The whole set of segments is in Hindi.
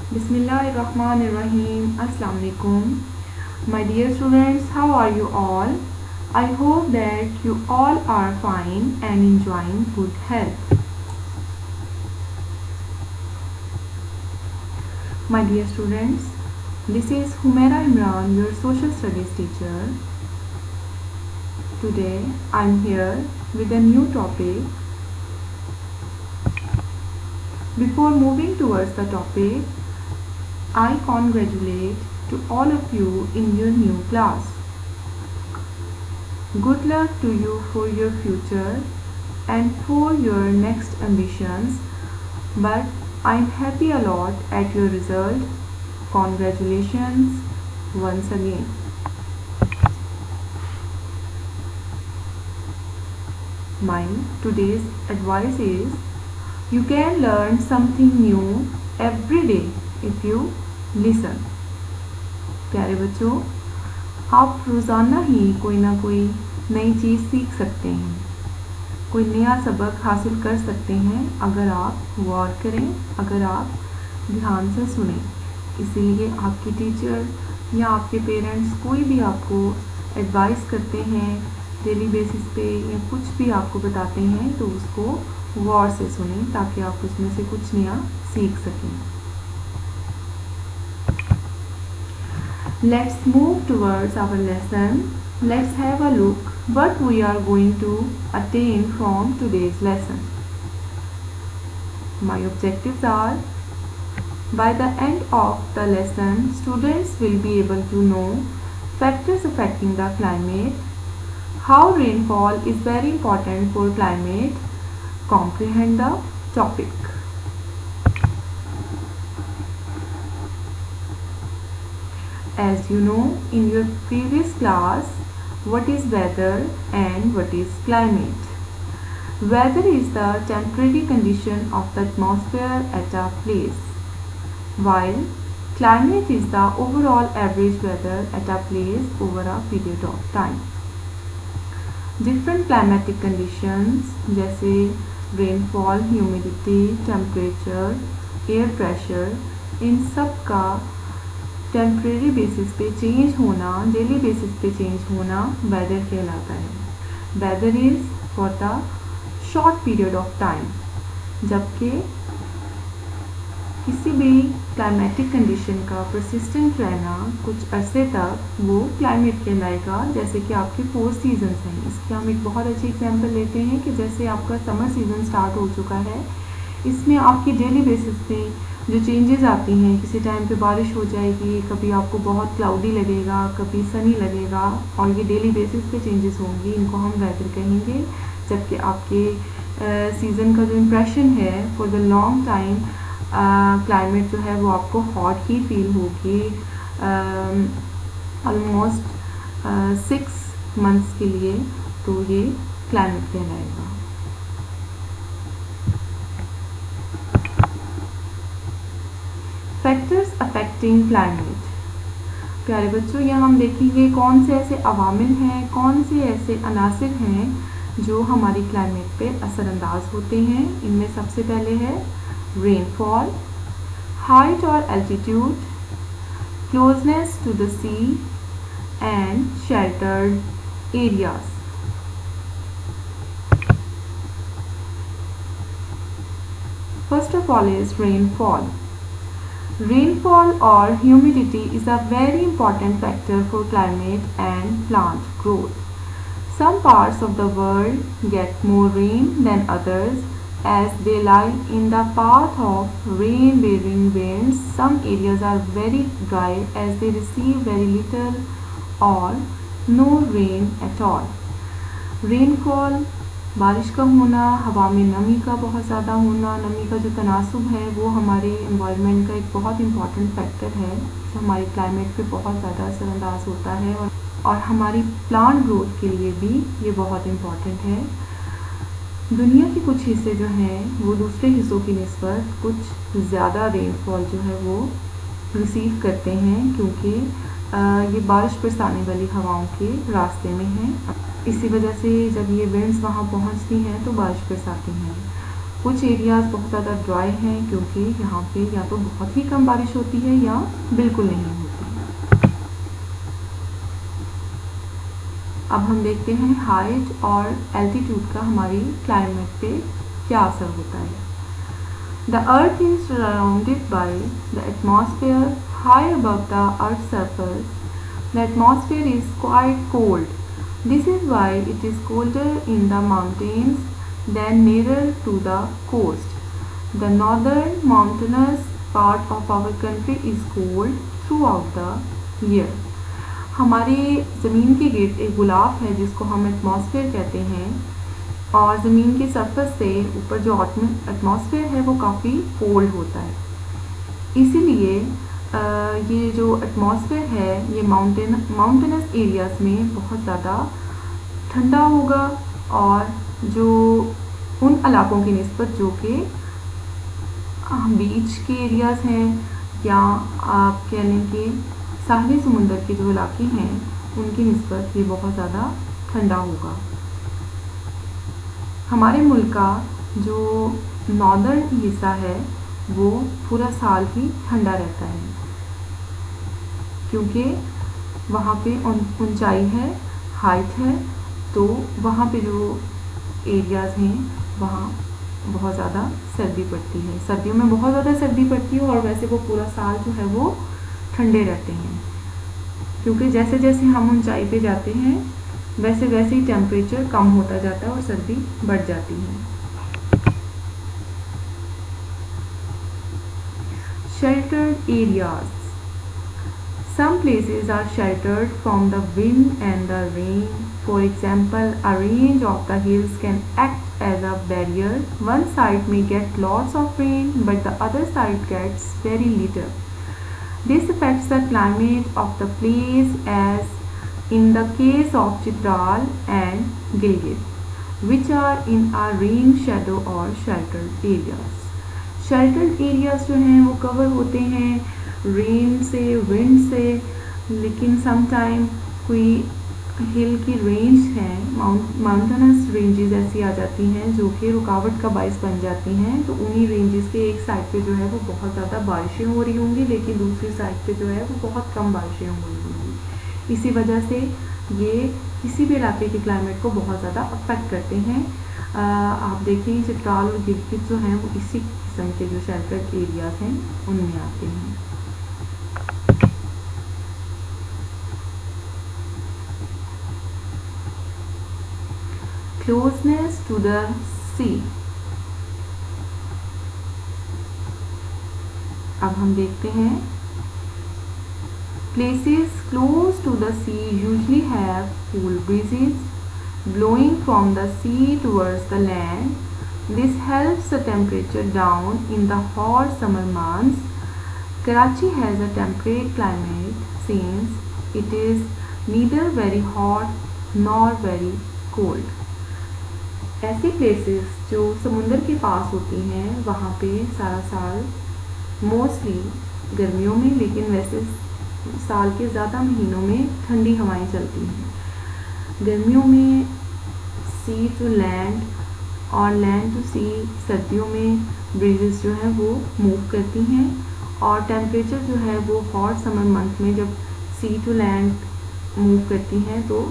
Bismillahirrahmanirrahim. Assalamu alaikum. My dear students, how are you all? I hope that you all are fine and enjoying good health. My dear students, this is Humaira Imran, your social studies teacher. Today I am here with a new topic. Before moving towards the topic, I congratulate to all of you in your new class. Good luck to you for your future and for your next ambitions, but I am happy a lot at your result. Congratulations once again. My today's advice is you can learn something new every day if you listen. प्यारे बच्चों, आप रोज़ाना ही कोई ना कोई नई चीज़ सीख सकते हैं, कोई नया सबक हासिल कर सकते हैं अगर आप गौर करें, अगर आप ध्यान से सुनें। इसीलिए आपकी टीचर या आपके पेरेंट्स कोई भी आपको एडवाइस करते हैं डेली बेसिस पे या कुछ भी आपको बताते हैं तो उसको गौर से सुनें ताकि आप उसमें से कुछ नया सीख सकें। Let's move towards our lesson. Let's have a look what we are going to attain from today's lesson. My objectives are, by the end of the lesson, students will be able to know factors affecting the climate, how rainfall is very important for climate, comprehend the topic. As you know in your previous class, what is weather and what is climate? Weather is the temporary condition of the atmosphere at a place, while climate is the overall average weather at a place over a period of time. Different climatic conditions जैसे rainfall, humidity, temperature, air pressure, इन सब का टेम्परेरी बेसिस पे चेंज होना, डेली बेसिस पे चेंज होना वेदर कहलाता है। Weather is for the short period of time, जबकि किसी भी क्लाइमेटिक कंडीशन का परसिस्टेंट रहना कुछ अरसे तक वो क्लाइमेट कहलाएगा। जैसे कि आपके 4 सीजन्स हैं, इसकी हम एक बहुत अच्छी एग्जांपल लेते हैं कि जैसे आपका समर सीज़न स्टार्ट हो चुका है, इसमें आपकी डेली बेसिस पे जो चेंजेस आती हैं, किसी टाइम पे बारिश हो जाएगी, कभी आपको बहुत क्लाउडी लगेगा, कभी सनी लगेगा और ये डेली बेसिस पे चेंजेस होंगी, इनको हम वेदर कहेंगे। जबकि आपके सीज़न का जो इम्प्रेशन है for the long time climate जो है वो आपको हॉट ही फील होगी ऑलमोस्ट 6 मंथ्स के लिए, तो ये क्लाइमेट कहलाएगा। Factors affecting climate. प्यारे बच्चों, यहाँ हम देखेंगे कौन से ऐसे अवामिल हैं, कौन से ऐसे अनासिर हैं जो हमारी क्लाइमेट पे असरअंदाज होते हैं। इनमें सबसे पहले है रेनफॉल, हाइट और altitude, closeness to the sea and sheltered areas. First of all is rainfall. Rainfall or humidity is a very important factor for climate and plant growth. Some parts of the world get more rain than others as they lie in the path of rain-bearing winds. Some areas are very dry as they receive very little or no rain at all. Rainfall, बारिश का होना, हवा में नमी का बहुत ज़्यादा होना, नमी का जो तनासुब है वो हमारे एनवायरनमेंट का एक बहुत इम्पॉर्टेंट फैक्टर है जो हमारे क्लाइमेट पे बहुत ज़्यादा असरअंदाज होता है और हमारी प्लांट ग्रोथ के लिए भी ये बहुत इम्पॉर्टेंट है। दुनिया के कुछ हिस्से जो हैं वो दूसरे हिस्सों की निस्बत कुछ ज़्यादा रेनफॉल जो है वो रिसीव करते हैं क्योंकि ये बारिश बरसाने वाली हवाओं के रास्ते में है। इसी वजह से जब ये विंड्स वहाँ पहुँचती हैं तो बारिश बरसाती हैं। कुछ एरियाज़ बहुत ज़्यादा ड्राई हैं क्योंकि यहाँ पे या तो बहुत ही कम बारिश होती है या बिल्कुल नहीं होती। अब हम देखते हैं हाइट और एल्टीट्यूड का हमारी क्लाइमेट पे क्या असर होता है। The earth is surrounded by the atmosphere high above the earth's surface. The atmosphere is quite cold. This is why it is colder in the mountains than nearer to the coast. The northern mountainous part of our country is cold throughout the year. हमारी ज़मीन के गिर्द एक गुलाफ है जिसको हम एटमॉस्फेयर कहते हैं, और ज़मीन के सरफेस से ऊपर जो एटमॉस्फेयर है वो काफ़ी कोल्ड होता है। इसीलिए ये जो एटमॉस्फेयर है ये माउंटेनस एरियाज़ में बहुत ज़्यादा ठंडा होगा, और जो उन इलाकों की निस्बत जो कि बीच के एरियाज़ हैं या आप कह लें कि साहिली समुंदर के जो इलाके हैं उनकी निस्बत ये बहुत ज़्यादा ठंडा होगा। हमारे मुल्क का जो नॉर्दर्न हिस्सा है वो पूरा साल ही ठंडा रहता है क्योंकि वहाँ पे ऊंचाई है, हाइट है, तो वहाँ पे जो एरियाज़ हैं वहाँ बहुत ज़्यादा सर्दी पड़ती है। सर्दियों में बहुत ज़्यादा सर्दी पड़ती है और वैसे वो पूरा साल जो है वो ठंडे रहते हैं, क्योंकि जैसे जैसे हम ऊंचाई पे जाते हैं वैसे वैसे ही टेम्परेचर कम होता जाता है और सर्दी बढ़ जाती है। Sheltered areas. Some places are sheltered from the wind and the rain. For example, a range of the hills can act as a barrier. One side may get lots of rain, but the other side gets very little. This affects the climate of the place, as in the case of Chitral and Gilgit, which are in a rain shadow or sheltered areas. Sheltered areas जो हैं वो कवर होते हैं रेन से, विंड से, लेकिन समटाइम कोई हिल की रेंज हैं, माउंटेनस रेंजेस ऐसी आ जाती हैं जो कि रुकावट का बायस बन जाती हैं। तो उन्हीं रेंजेस के एक साइड पे जो है वो बहुत ज़्यादा बारिशें हो रही होंगी, लेकिन दूसरी साइड पे जो है वो बहुत कम बारिशें हो रही होंगी। इसी वजह से ये किसी भी इलाके के क्लाइमेट को बहुत ज़्यादा अफेक्ट करते हैं। आप देखें चित्राल और गिलगित जो हैं वो इसी किस्म के जो शेल्टर्ड एरियाज़ हैं उनमें आते हैं। Closeness to the sea. अब हम देखते हैं places close to the sea usually have cool breezes blowing from the sea towards the land. This helps the temperature down in the hot summer months. Karachi has a temperate climate since it is neither very hot nor very cold. ऐसी प्लेसेस जो समुंदर के पास होती हैं वहाँ पे सारा साल मोस्टली गर्मियों में, लेकिन वैसे साल के ज़्यादा महीनों में ठंडी हवाएं चलती हैं। गर्मियों में सी टू लैंड और लैंड टू सी सर्दियों में ब्रीजेस जो है वो मूव करती हैं, और टेम्परेचर जो है वो हॉट समर मंथ में जब सी टू लैंड मूव करती हैं तो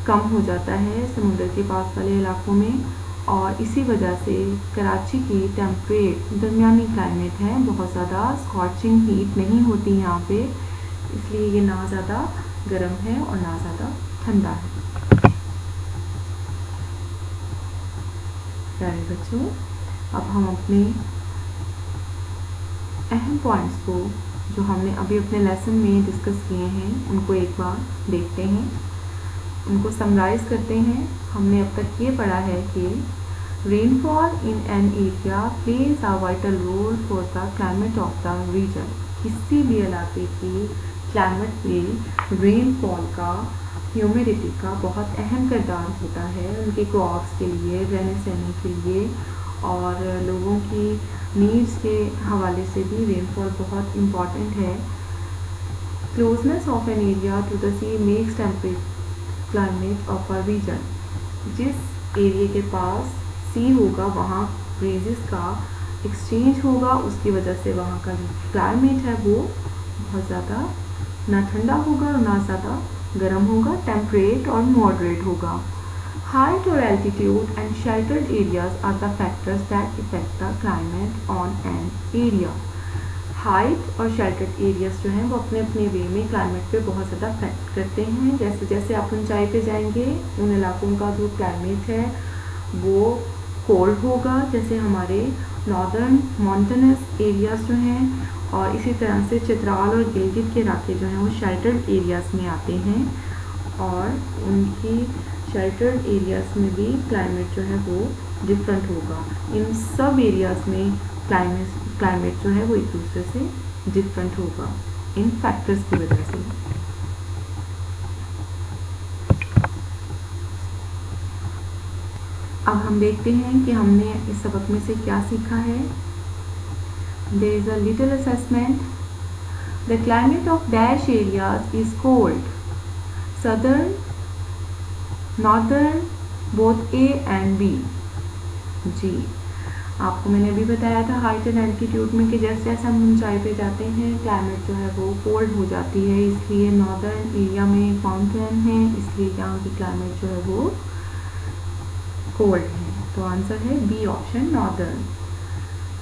कम हो जाता है समुद्र के पास वाले इलाकों में। और इसी वजह से कराची की टेम्परेट दरमियानी क्लाइमेट है, बहुत ज़्यादा स्कॉचिंग हीट नहीं होती यहाँ पे, इसलिए ये ना ज़्यादा गर्म है और ना ज़्यादा ठंडा है। प्यारे बच्चों, अब हम अपने अहम पॉइंट्स को जो हमने अभी अपने लेसन में डिस्कस किए हैं उनको एक बार देखते हैं, उनको समराइज़ करते हैं। हमने अब तक ये पढ़ा है कि rainfall in an area plays a vital role for the climate of the region. किसी भी इलाके की क्लाइमेट में रेनफॉल का, ह्यूमिडिटी का बहुत अहम किरदार होता है उनके क्रॉप्स के लिए, रहने सहने के लिए, और लोगों की नीड्स के हवाले से भी रेनफॉल बहुत इम्पॉर्टेंट है। Closeness of an area to the sea makes temperate climate of a region. जिस एरिया के पास सी होगा वहाँ ब्रेजेस का एक्सचेंज होगा, उसकी वजह से वहाँ का जो क्लाइमेट है वो बहुत ज़्यादा ना ठंडा होगा और ना ज़्यादा गर्म होगा, टेम्परेट और मॉडरेट होगा। Height or altitude and sheltered areas are the factors that affect the climate on an area. Height और शेल्टर्ड एरियाज जो हैं वो अपने अपने वे में क्लाइमेट पे बहुत ज़्यादा अफेक्ट करते हैं। जैसे जैसे आप ऊंचाई पे जाएंगे उन इलाकों का जो क्लाइमेट है वो कोल्ड होगा, जैसे हमारे नॉर्दर्न माउंटेनस एरियाज जो हैं, और इसी तरह से चित्राल और गिलगित के इलाके जो हैं वो शेल्टर्ड एरियाज में आते हैं, और उनकी शेल्टर्ड एरियाज में भी क्लाइमेट जो है वो डिफरेंट होगा। इन सब एरियाज में क्लाइमेट जो है वो एक दूसरे से डिफरेंट होगा इन फैक्टर्स की वजह से। अब हम देखते हैं कि हमने इस सबक में से क्या सीखा है। There is a little assessment. The climate of dash areas is cold, southern, northern, both A and B. जी, आपको मैंने अभी बताया था हाइट एंड एल्टीट्यूड में कि जैसे जैसे हम ऊंचाई पे जाते हैं क्लाइमेट जो है वो कोल्ड हो जाती है, इसलिए नॉर्दर्न एरिया में एक माउंटेन है, इसलिए यहाँ की क्लाइमेट जो है वो कोल्ड है। तो आंसर है B option, northern.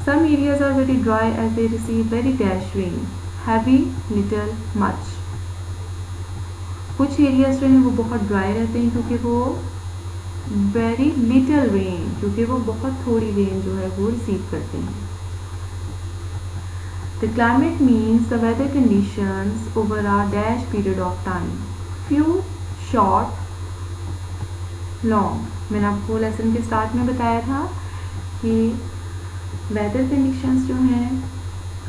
Some areas are very dry as they receive very dash rain, heavy, little, much. कुछ एरियाज जो हैं वो बहुत ड्राई रहते हैं क्योंकि वो वेरी लिटिल रेन, क्योंकि वो बहुत थोड़ी रेन जो है वो रिसीव करते हैं। The climate means the weather conditions over a dash period of time, few, short, long. मैंने आपको लेसन के स्टार्ट में बताया था कि वेदर कंडीशंस जो हैं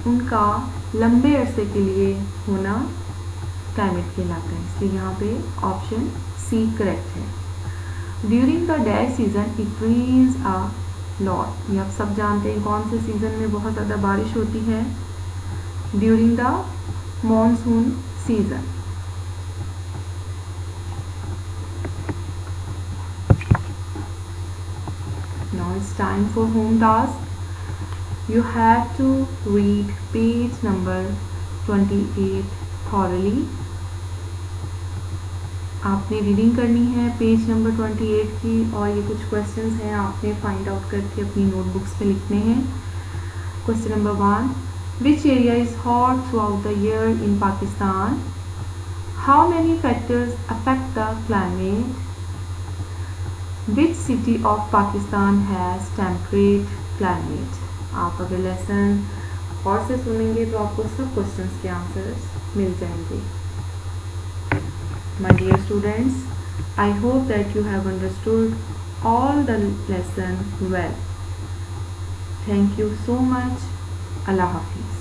उनका लंबे अरसे के लिए होना क्लाइमेट कहलाता है, इसलिए यहाँ पे ऑप्शन सी करेक्ट है। During the dash season it rains a lot. ये आप सब जानते हैं कौन से सीजन में बहुत ज़्यादा बारिश होती है, during the monsoon season. Now it's time for home task. You have to read page number 28 thoroughly. आपने रीडिंग करनी है पेज नंबर 28 की, और ये कुछ क्वेश्चंस हैं आपने फाइंड आउट करके अपनी नोटबुक्स पे लिखने हैं। Question number 1, which area is hot through out the year in Pakistan? How many factors affect the climate? Which city of Pakistan has temperate climate? आप अगर लेसन और से सुनेंगे तो आपको सब क्वेश्चंस के आंसर्स मिल जाएंगे। My dear students, I hope that you have understood all the lesson well. Thank you so much. Allah Hafiz.